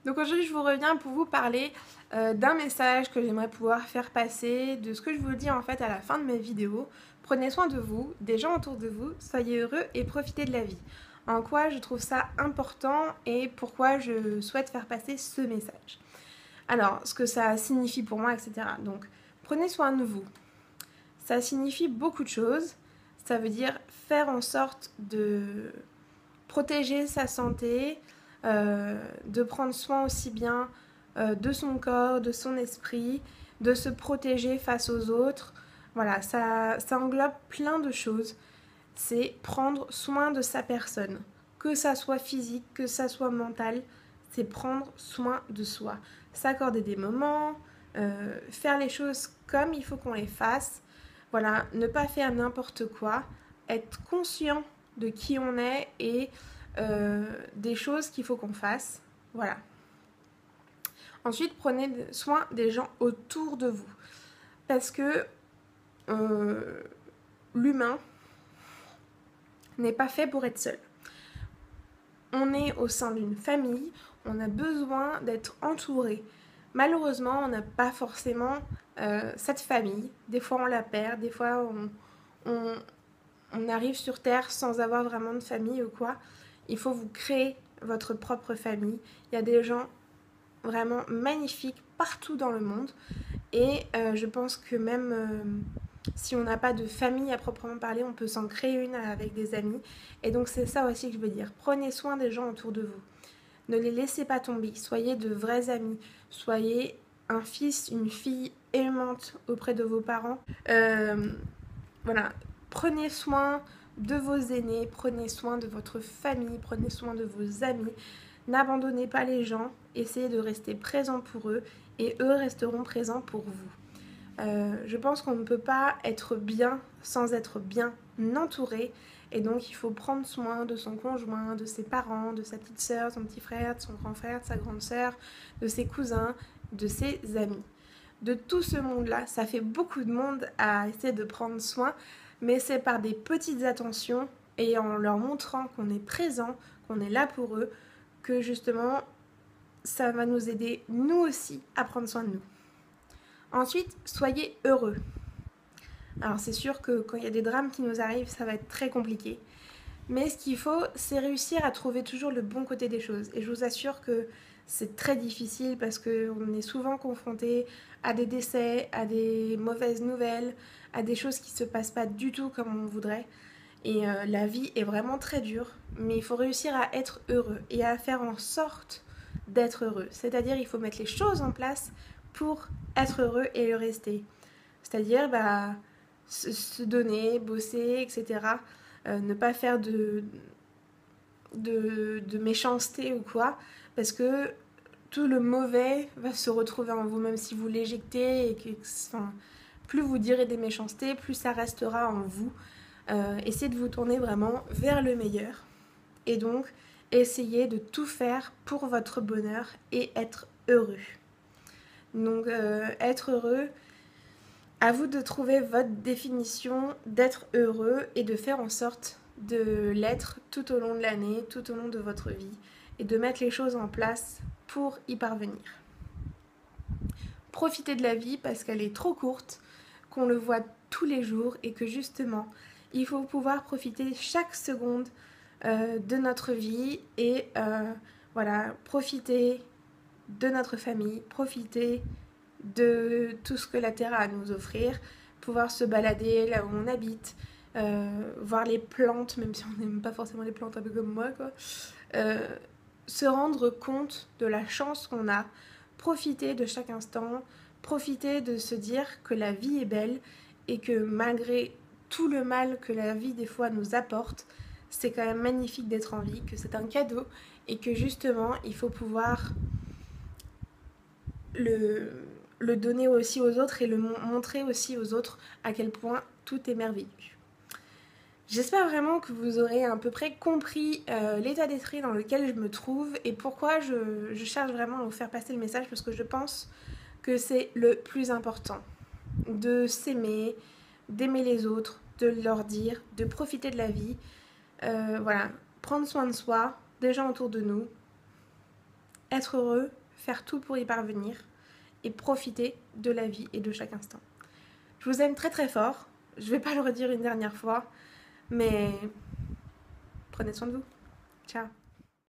Donc aujourd'hui, je vous reviens pour vous parler d'un message que j'aimerais pouvoir faire passer, de ce que je vous dis en fait à la fin de mes vidéos. Prenez soin de vous, des gens autour de vous, soyez heureux et profitez de la vie. En quoi je trouve ça important et pourquoi je souhaite faire passer ce message. Alors, ce que ça signifie pour moi, etc. Donc, prenez soin de vous. Ça signifie beaucoup de choses. Ça veut dire faire en sorte de protéger sa santé, de prendre soin aussi bien de son corps, de son esprit, de se protéger face aux autres. Voilà, ça englobe plein de choses. C'est prendre soin de sa personne, que ça soit physique, que ça soit mental, c'est prendre soin de soi. S'accorder des moments, faire les choses comme il faut qu'on les fasse. Voilà, ne pas faire n'importe quoi, être conscient de qui on est et des choses qu'il faut qu'on fasse. Voilà. Ensuite, prenez soin des gens autour de vous. Parce que l'humain n'est pas fait pour être seul. On est au sein d'une famille, on a besoin d'être entouré. Malheureusement, on n'a pas forcément cette famille. Des fois, on la perd, des fois, on arrive sur Terre sans avoir vraiment de famille ou quoi. Il faut vous créer votre propre famille. Il y a des gens vraiment magnifiques partout dans le monde. Et je pense que même si on n'a pas de famille à proprement parler, on peut s'en créer une avec des amis. Et donc c'est ça aussi que je veux dire. Prenez soin des gens autour de vous. Ne les laissez pas tomber. Soyez de vrais amis. Soyez un fils, une fille aimante auprès de vos parents. Voilà. Prenez soin de vos aînés. Prenez soin de votre famille. Prenez soin de vos amis. N'abandonnez pas les gens. Essayez de rester présent pour eux. Et eux resteront présents pour vous. Je pense qu'on ne peut pas être bien sans être bien entouré. Et donc il faut prendre soin de son conjoint, de ses parents, de sa petite sœur, son petit frère, de son grand frère, de sa grande sœur, de ses cousins, de ses amis. De tout ce monde-là, ça fait beaucoup de monde à essayer de prendre soin, mais c'est par des petites attentions et en leur montrant qu'on est présent, qu'on est là pour eux, que justement ça va nous aider nous aussi à prendre soin de nous. Ensuite, soyez heureux. Alors c'est sûr que quand il y a des drames qui nous arrivent, ça va être très compliqué. Mais ce qu'il faut, c'est réussir à trouver toujours le bon côté des choses. Et je vous assure que c'est très difficile parce qu'on est souvent confronté à des décès, à des mauvaises nouvelles, à des choses qui ne se passent pas du tout comme on voudrait. Et la vie est vraiment très dure, mais il faut réussir à être heureux et à faire en sorte d'être heureux. C'est-à-dire il faut mettre les choses en place pour être heureux et le rester. C'est-à-dire se donner, bosser, etc. Ne pas faire de méchanceté ou quoi, parce que tout le mauvais va se retrouver en vous, même si vous l'éjectez et que, enfin, plus vous direz des méchancetés, plus ça restera en vous. Essayez de vous tourner vraiment vers le meilleur et donc essayez de tout faire pour votre bonheur et être heureux. Donc être heureux, à vous de trouver votre définition d'être heureux et de faire en sorte de l'être tout au long de l'année, tout au long de votre vie et de mettre les choses en place pour y parvenir. Profitez de la vie parce qu'elle est trop courte, qu'on le voit tous les jours et que justement, il faut pouvoir profiter chaque seconde de notre vie et voilà, profiter de notre famille, profiter de tout ce que la Terre a à nous offrir, pouvoir se balader là où on habite, voir les plantes, même si on n'aime pas forcément les plantes un peu comme moi, quoi. Se rendre compte de la chance qu'on a, profiter de chaque instant, profiter de se dire que la vie est belle et que malgré tout le mal que la vie des fois nous apporte, c'est quand même magnifique d'être en vie, que c'est un cadeau et que justement il faut pouvoir le donner aussi aux autres et le montrer aussi aux autres à quel point tout est merveilleux. J'espère vraiment que vous aurez à peu près compris l'état d'esprit dans lequel je me trouve et pourquoi je cherche vraiment à vous faire passer le message parce que je pense que c'est le plus important. De s'aimer, d'aimer les autres, de leur dire, de profiter de la vie. Voilà, prendre soin de soi, des gens autour de nous être heureux, faire tout pour y parvenir et profiter de la vie et de chaque instant. Je vous aime très très fort, je vais pas le redire une dernière fois, mais prenez soin de vous. Ciao.